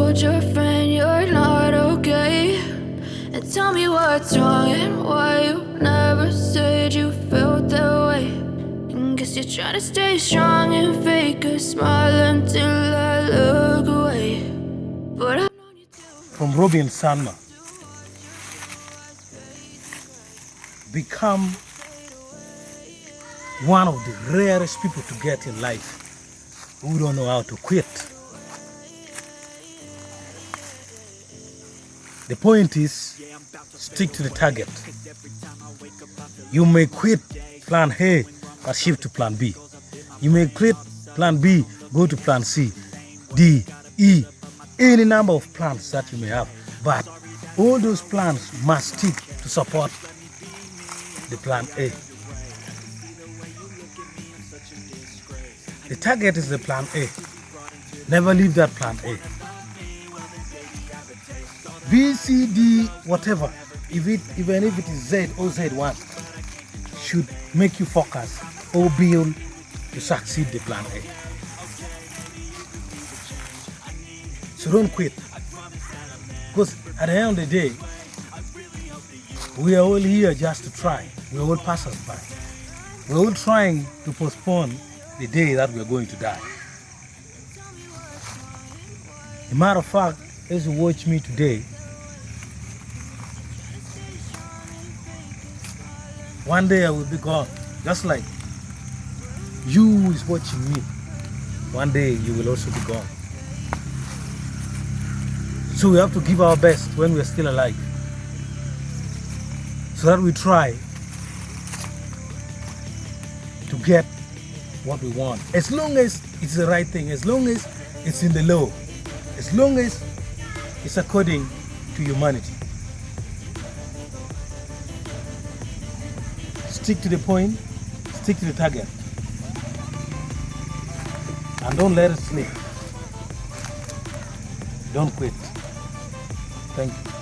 told your friend you're not okay. And tell me what's wrong and why you never said you felt that way. And guess you're trying to stay strong and fake a smile until I look away. But I've known you From Robbie and Sharma, become one of the rarest people to get in life who don't know how to quit. The point is, stick to the target. You may quit plan A but shift to plan B. You may quit plan B, go to plan C, D, E, any number of plans that you may have. But all those plans must stick to support the plan A. The target is the plan A. Never leave that plan A. B, C, D, whatever, even if it is Z or Z1, should make you focus or build to succeed the plan A. So don't quit. Because at the end of the day, we are all here just to try. We are all passers by. We are all trying to postpone the day that we are going to die. As a matter of fact, as you watch me today, one day I will be gone. Just like you who is watching me, one day you will also be gone. So we have to give our best when we are still alive, so that we try to get what we want. As long as it's the right thing, as long as it's in the law, as long as it's according to humanity. Stick to the point, stick to the target, and don't let it slip. Don't quit. Thank you.